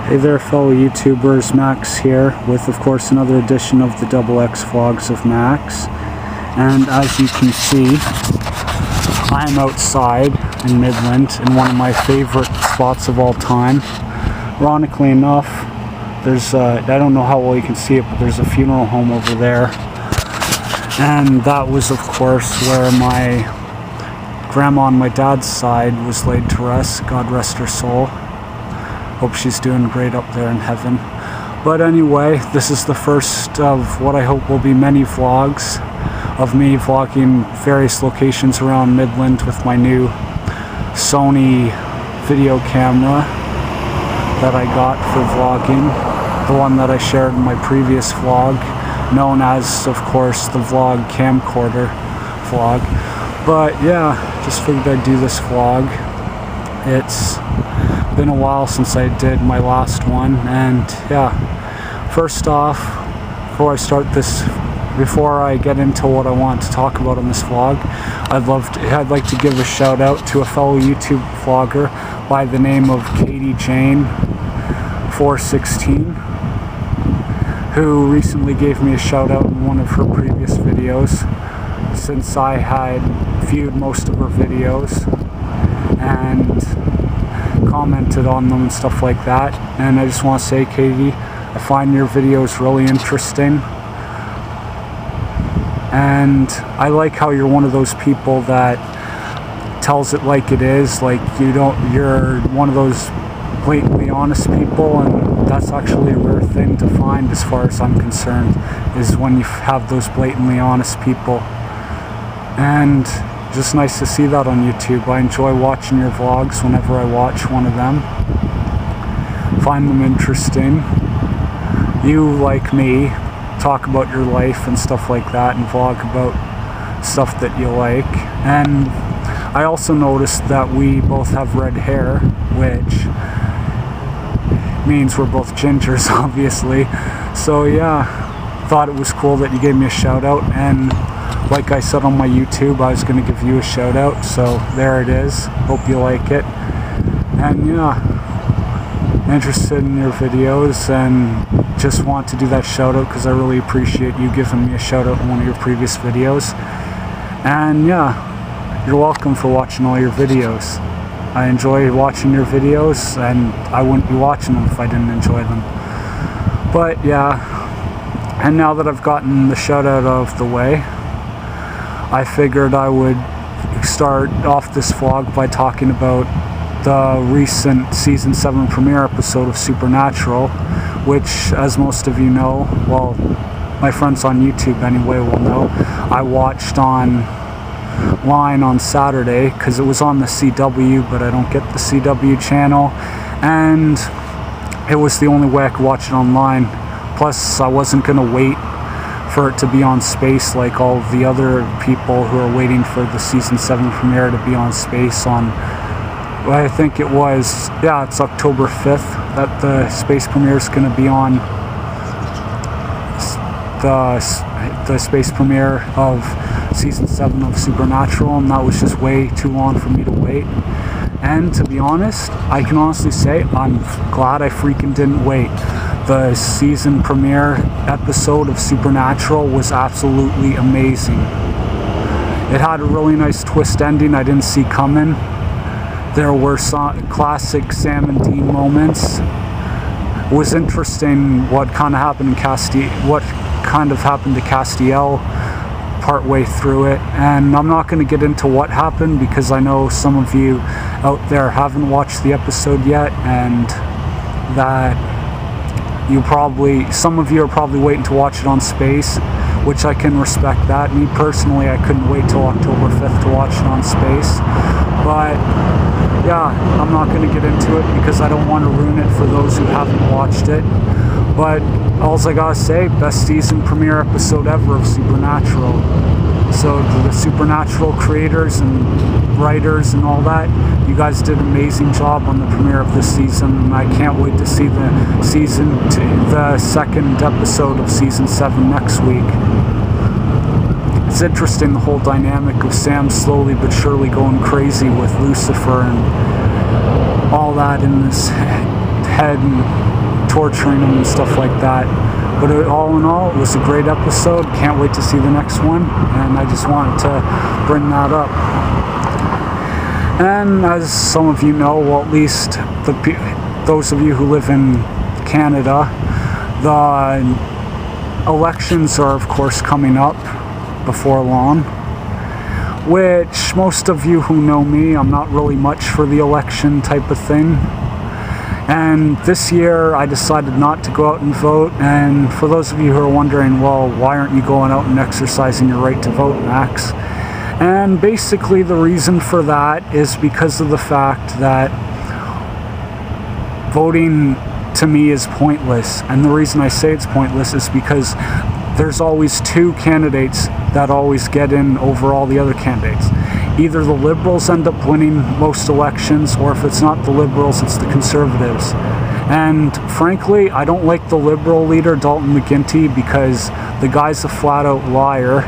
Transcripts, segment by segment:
Hey there fellow YouTubers, Max here with of course another edition of the XX Vlogs of Max. And as you can see, I am outside in Midland in one of my favorite spots of all time. Ironically enough, there's I don't know how well you can see it, but there's a funeral home over there. And that was of course where my grandma on my dad's side was laid to rest, God rest her soul. Hope she's doing great up there in heaven. But anyway, this is the first of what I hope will be many vlogs of me vlogging various locations around Midland with my new Sony video camera that I got for vlogging. The one that I shared in my previous vlog, known as, of course, the vlog camcorder vlog. But yeah, just figured I'd do this vlog. It's been a while since I did my last one, and yeah, first off, before I get into what I want to talk about in this vlog, I'd like to give a shout out to a fellow YouTube vlogger by the name of Katie Jane 416, who recently gave me a shout out in one of her previous videos, since I had viewed most of her videos and commented on them and stuff like that. And I just want to say, Katie, I find your videos really interesting, and I like how you're one of those people that tells it like it is. Like, you're one of those blatantly honest people, and that's actually a rare thing to find as far as I'm concerned, is when you have those blatantly honest people. And just nice to see that on YouTube. I enjoy watching your vlogs whenever I watch one of them. Find them interesting. You, like me, talk about your life and stuff like that, and vlog about stuff that you like. And I also noticed that we both have red hair, which means we're both gingers, obviously. So yeah, thought it was cool that you gave me a shout out, and like I said on my YouTube, I was going to give you a shout out, so there it is. Hope you like it. And yeah, interested in your videos and just want to do that shout out because I really appreciate you giving me a shout out in one of your previous videos. And yeah, you're welcome for watching all your videos. I enjoy watching your videos, and I wouldn't be watching them if I didn't enjoy them. But yeah, and now that I've gotten the shout out of the way, I figured I would start off this vlog by talking about the recent Season 7 premiere episode of Supernatural, which, as most of you know, well, my friends on YouTube anyway will know, I watched online on Saturday, because it was on the CW, but I don't get the CW channel, and it was the only way I could watch it online. Plus, I wasn't going to wait for it to be on Space like all the other people who are waiting for the Season 7 premiere to be on Space on, well, I think it was, yeah, it's October 5th that the Space premiere is going to be on, the Space premiere of Season 7 of Supernatural, and that was just way too long for me to wait. And to be honest, I can honestly say I'm glad I freaking didn't wait. The season premiere episode of Supernatural was absolutely amazing. It had a really nice twist ending I didn't see coming. There were some classic Sam and Dean moments. It was interesting what kind of happened to Castiel partway through it, and I'm not going to get into what happened because I know some of you out there haven't watched the episode yet, and that some of you are probably waiting to watch it on Space, which I can respect that. Me personally, I couldn't wait till October 5th to watch it on Space. But yeah, I'm not going to get into it because I don't want to ruin it for those who haven't watched it. But all I gotta say, best season premiere episode ever of Supernatural. So the Supernatural creators and writers and all that, you guys did an amazing job on the premiere of this season, and I can't wait to see the second episode of Season 7 next week. It's interesting, the whole dynamic of Sam slowly but surely going crazy with Lucifer and all that in this head and torturing them and stuff like that. But all in all, it was a great episode. Can't wait to see the next one, and I just wanted to bring that up. And as some of you know, well, at least those of you who live in Canada, the elections are of course coming up before long, which most of you who know me, I'm not really much for the election type of thing. And this year I decided not to go out and vote. And for those of you who are wondering, well, why aren't you going out and exercising your right to vote, Max? And basically the reason for that is because of the fact that voting to me is pointless. And the reason I say it's pointless is because there's always two candidates that always get in over all the other candidates. Either the Liberals end up winning most elections, or if it's not the Liberals, it's the Conservatives. And frankly, I don't like the Liberal leader, Dalton McGuinty, because the guy's a flat-out liar.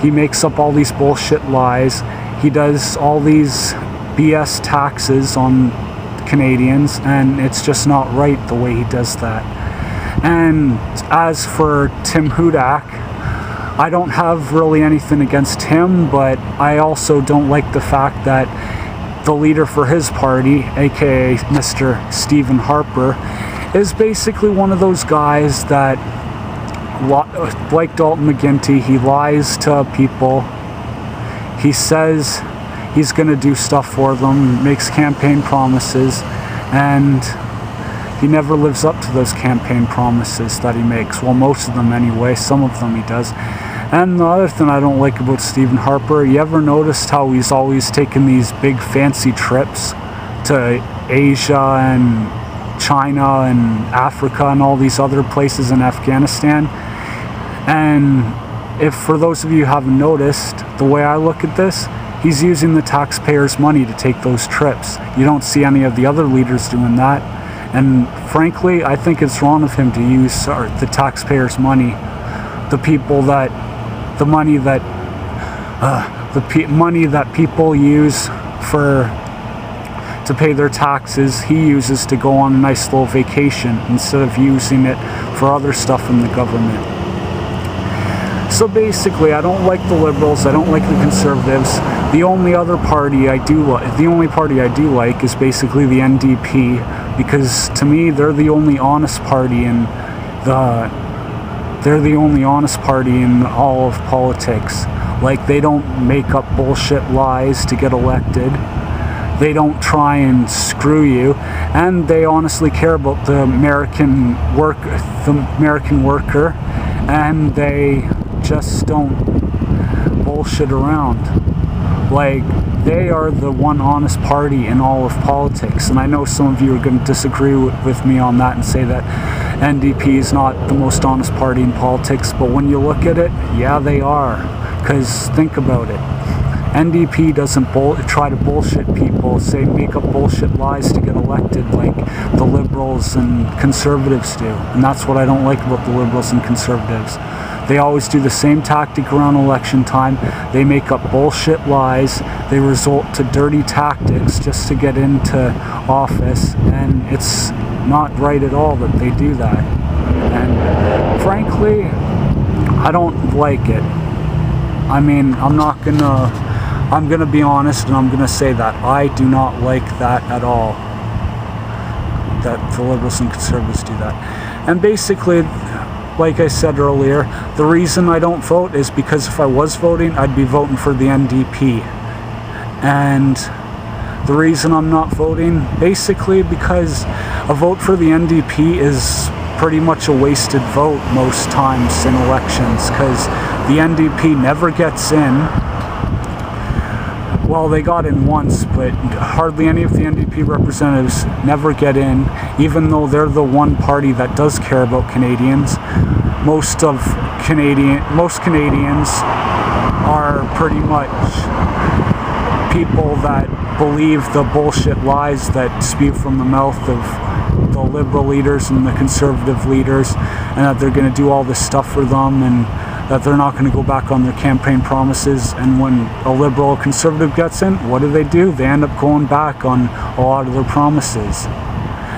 He makes up all these bullshit lies. He does all these BS taxes on Canadians, and it's just not right the way he does that. And as for Tim Hudak, I don't have really anything against him, but I also don't like the fact that the leader for his party, aka Mr. Stephen Harper, is basically one of those guys that, like Dalton McGuinty, he lies to people. He says he's going to do stuff for them, makes campaign promises, and he never lives up to those campaign promises that he makes. Well, most of them anyway. Some of them he does. And the other thing I don't like about Stephen Harper, you ever noticed how he's always taking these big fancy trips to Asia and China and Africa and all these other places in Afghanistan? And if for those of you who haven't noticed, the way I look at this, he's using the taxpayers' money to take those trips. You don't see any of the other leaders doing that. And frankly, I think it's wrong of him to use the taxpayers' money, the money that people use to pay their taxes. He uses to go on a nice little vacation instead of using it for other stuff in the government. So basically, I don't like the Liberals. I don't like the Conservatives. The only party I do like is basically the NDP, because to me they're the only honest party in all of politics. Like, they don't make up bullshit lies to get elected. They don't try and screw you, and they honestly care about the American worker, and they just don't bullshit around. Like, they are the one honest party in all of politics. And I know some of you are going to disagree with me on that and say that NDP is not the most honest party in politics, but when you look at it, yeah, they are. Because think about it. NDP doesn't try to bullshit people, make up bullshit lies to get elected like the Liberals and Conservatives do. And that's what I don't like about the Liberals and Conservatives. They always do the same tactic around election time. They make up bullshit lies. They resort to dirty tactics just to get into office, and it's not right at all that they do that. And frankly, I don't like it. I mean, I'm gonna be honest, and I'm gonna say that I do not like that at all, that the Liberals and Conservatives do that. And basically, like I said earlier, the reason I don't vote is because if I was voting, I'd be voting for the NDP. And the reason I'm not voting, basically because a vote for the NDP is pretty much a wasted vote most times in elections, because the NDP never gets in. Well, they got in once, but hardly any of the NDP representatives never get in, even though they're the one party that does care about Canadians. Most Canadians are pretty much people that believe the bullshit lies that spew from the mouth of the Liberal leaders and the Conservative leaders, and that they're going to do all this stuff for them, and that they're not going to go back on their campaign promises. And when a Liberal or Conservative gets in, what do? They end up going back on a lot of their promises.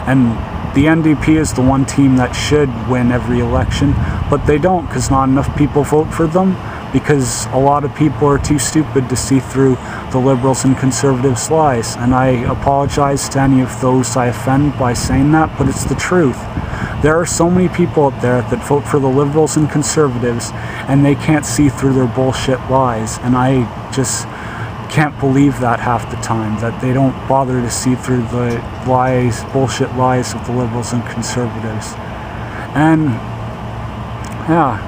And the NDP is the one team that should win every election, but they don't, because not enough people vote for them, because a lot of people are too stupid to see through the Liberals and Conservatives' lies. And I apologize to any of those I offend by saying that, but it's the truth. There are so many people out there that vote for the Liberals and Conservatives, and they can't see through their bullshit lies. And I just can't believe that half the time, that they don't bother to see through the lies, bullshit lies of the Liberals and Conservatives. And yeah,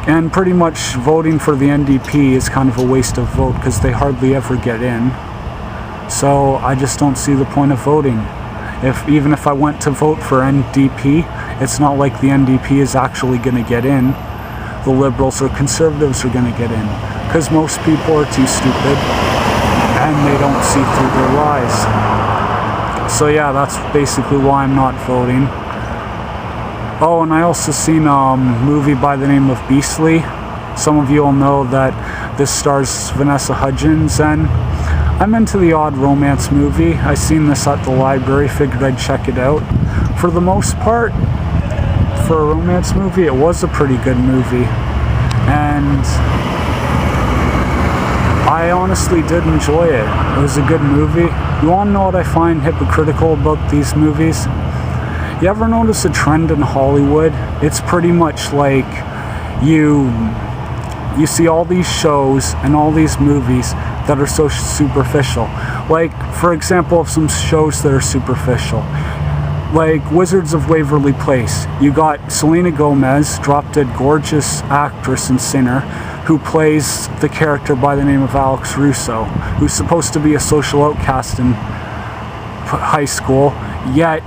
and pretty much voting for the NDP is kind of a waste of vote, because they hardly ever get in. So I just don't see the point of voting. Even if I went to vote for NDP, it's not like the NDP is actually going to get in. The Liberals or Conservatives are going to get in, because most people are too stupid and they don't see through their lies. So yeah, that's basically why I'm not voting. Oh, and I also seen a movie by the name of Beastly. Some of you will know that this stars Vanessa Hudgens, and I'm into the odd romance movie. I seen this at the library, figured I'd check it out. For the most part, for a romance movie, it was a pretty good movie. And I honestly did enjoy it. It was a good movie. You want to know what I find hypocritical about these movies? You ever notice a trend in Hollywood? It's pretty much like you see all these shows and all these movies that are so superficial. Like, for example, of some shows that are superficial, like Wizards of Waverly Place. You got Selena Gomez, drop-dead gorgeous actress and singer, who plays the character by the name of Alex Russo, who's supposed to be a social outcast in high school. Yet,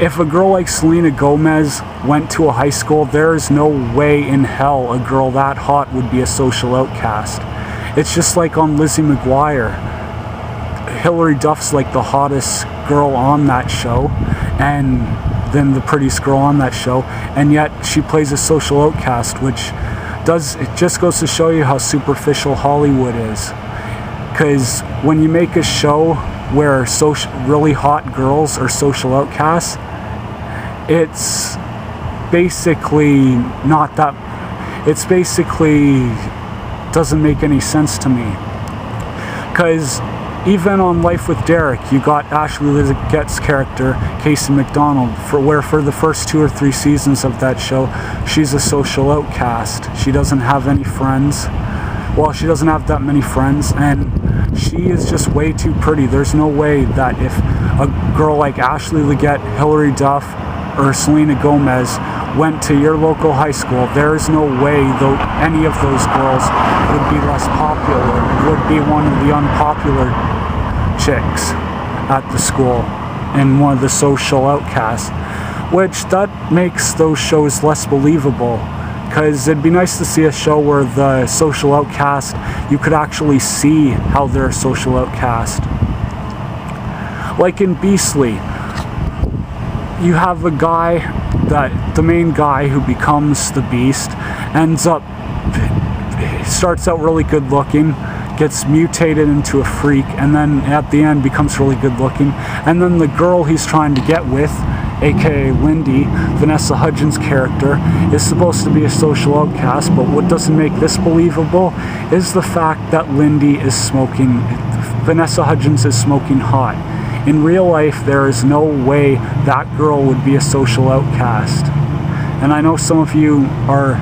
if a girl like Selena Gomez went to a high school, there is no way in hell a girl that hot would be a social outcast. It's just like on Lizzie McGuire. Hilary Duff's like the hottest girl on that show, and then the prettiest girl on that show, and yet she plays a social outcast, which it just goes to show you how superficial Hollywood is. Because when you make a show where really hot girls are social outcasts, it's basically doesn't make any sense to me. Because even on Life with Derek, you got Ashley Liggett's character, Casey McDonald, for the first 2 or 3 seasons of that show, she's a social outcast. She doesn't have any friends. Well, she doesn't have that many friends, and she is just way too pretty. There's no way that if a girl like Ashley Liggett, Hilary Duff, or Selena Gomez went to your local high school, there is no way any of those girls would be less popular, would be one of the unpopular chicks at the school and one of the social outcasts, which that makes those shows less believable. Because it'd be nice to see a show where the social outcast, you could actually see how they're a social outcast. Like in Beastly, you have a guy, the main guy who becomes the Beast, starts out really good looking, gets mutated into a freak, and then at the end becomes really good looking. And then the girl he's trying to get with, aka Lindy, Vanessa Hudgens' character, is supposed to be a social outcast, but what doesn't make this believable is the fact that Vanessa Hudgens is smoking hot. In real life, there is no way that girl would be a social outcast. And I know some of you are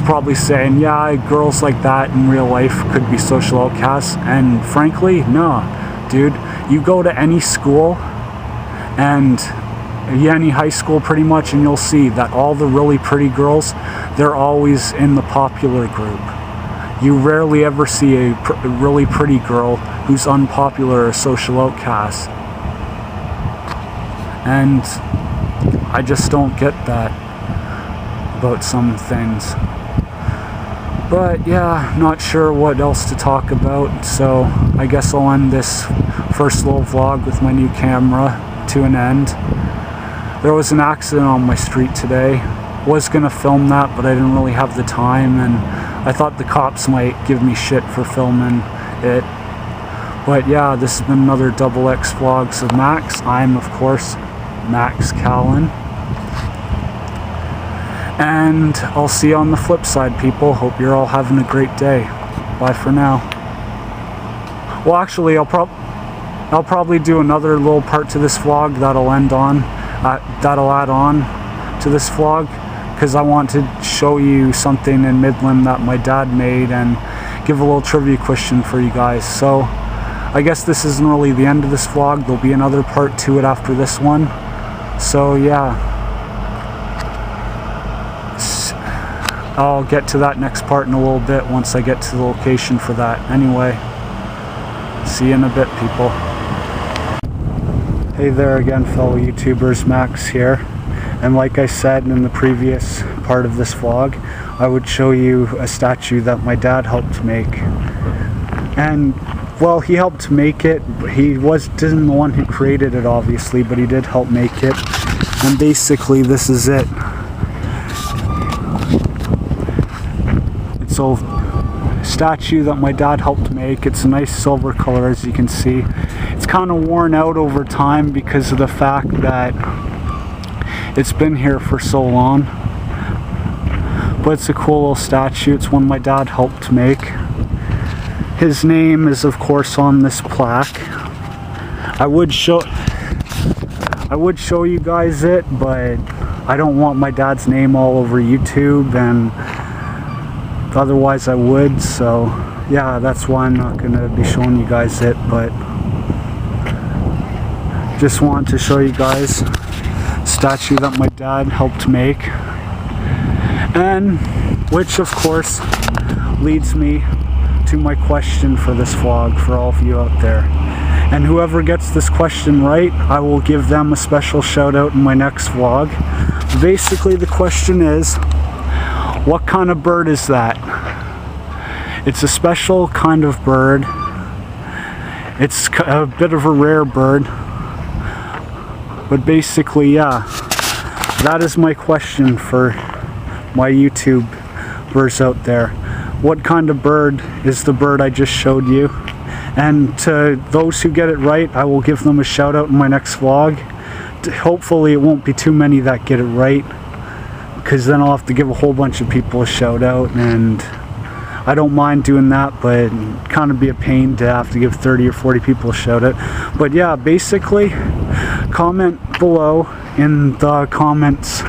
probably saying, yeah, girls like that in real life could be social outcasts, and frankly, no. Dude, you go to any school, and any high school pretty much, and you'll see that all the really pretty girls, they're always in the popular group. You rarely ever see a really pretty girl who's unpopular or social outcast. And I just don't get that about some things. But yeah, not sure what else to talk about, so I guess I'll end this first little vlog with my new camera to an end. There was an accident on my street today. Was gonna film that, but I didn't really have the time, and I thought the cops might give me shit for filming it. But yeah, this has been another XX Vlogs of Maxx. I'm, of course, Maxx. And I'll see you on the flip side, people. Hope you're all having a great day. Bye for now. Well, actually, I'll probably do another little part to this vlog that'll add on to this vlog, because I want to show you something in Midland that my dad made and give a little trivia question for you guys. So I guess this isn't really the end of this vlog. There'll be another part to it after this one. So yeah, I'll get to that next part in a little bit once I get to the location for that. Anyway, see you in a bit, people. Hey there again, fellow YouTubers, Max here. And like I said in the previous part of this vlog, I would show you a statue that my dad helped make. And well, he helped make it. He wasn't the one who created it, obviously, but he did help make it. And basically, this is it. It's a statue that my dad helped make. It's a nice silver color, as you can see. It's kind of worn out over time because of the fact that it's been here for so long. But it's a cool little statue. It's one my dad helped make. His name is, of course, on this plaque. I would show you guys it, but I don't want my dad's name all over YouTube, and otherwise I would. So yeah, that's why I'm not gonna be showing you guys it, but just want to show you guys a statue that my dad helped make, and which of course leads me to my question for this vlog for all of you out there. And whoever gets this question right, I will give them a special shout out in my next vlog. Basically, the question is, what kind of bird is that? It's a special kind of bird. It's a bit of a rare bird. But basically, yeah, that is my question for my YouTubers out there. What kind of bird is the bird I just showed you? And to those who get it right, I will give them a shout out in my next vlog. Hopefully it won't be too many that get it right, because then I'll have to give a whole bunch of people a shout out, and I don't mind doing that, but it'd kind of be a pain to have to give 30 or 40 people a shout out. But yeah, basically, comment below in the comments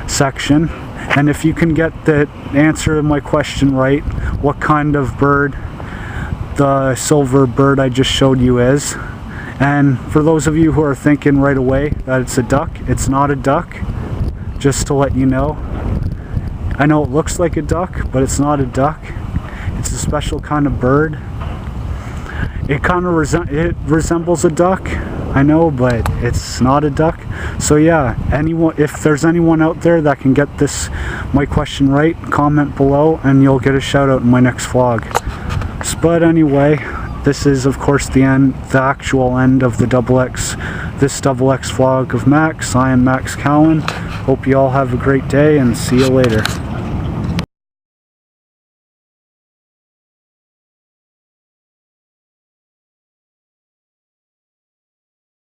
section, and if you can get the answer to my question right, what kind of bird the silver bird I just showed you is. And for those of you who are thinking right away that it's a duck, it's not a duck, just to let you know. I know it looks like a duck, but it's not a duck. It's a special kind of bird. It kind of resembles a duck, I know, but it's not a duck. So yeah, if there's anyone out there that can get my question right, comment below and you'll get a shout out in my next vlog. But anyway, this is of course the actual end of this double X vlog of Max. I am Maxx. Hope you all have a great day, and see you later.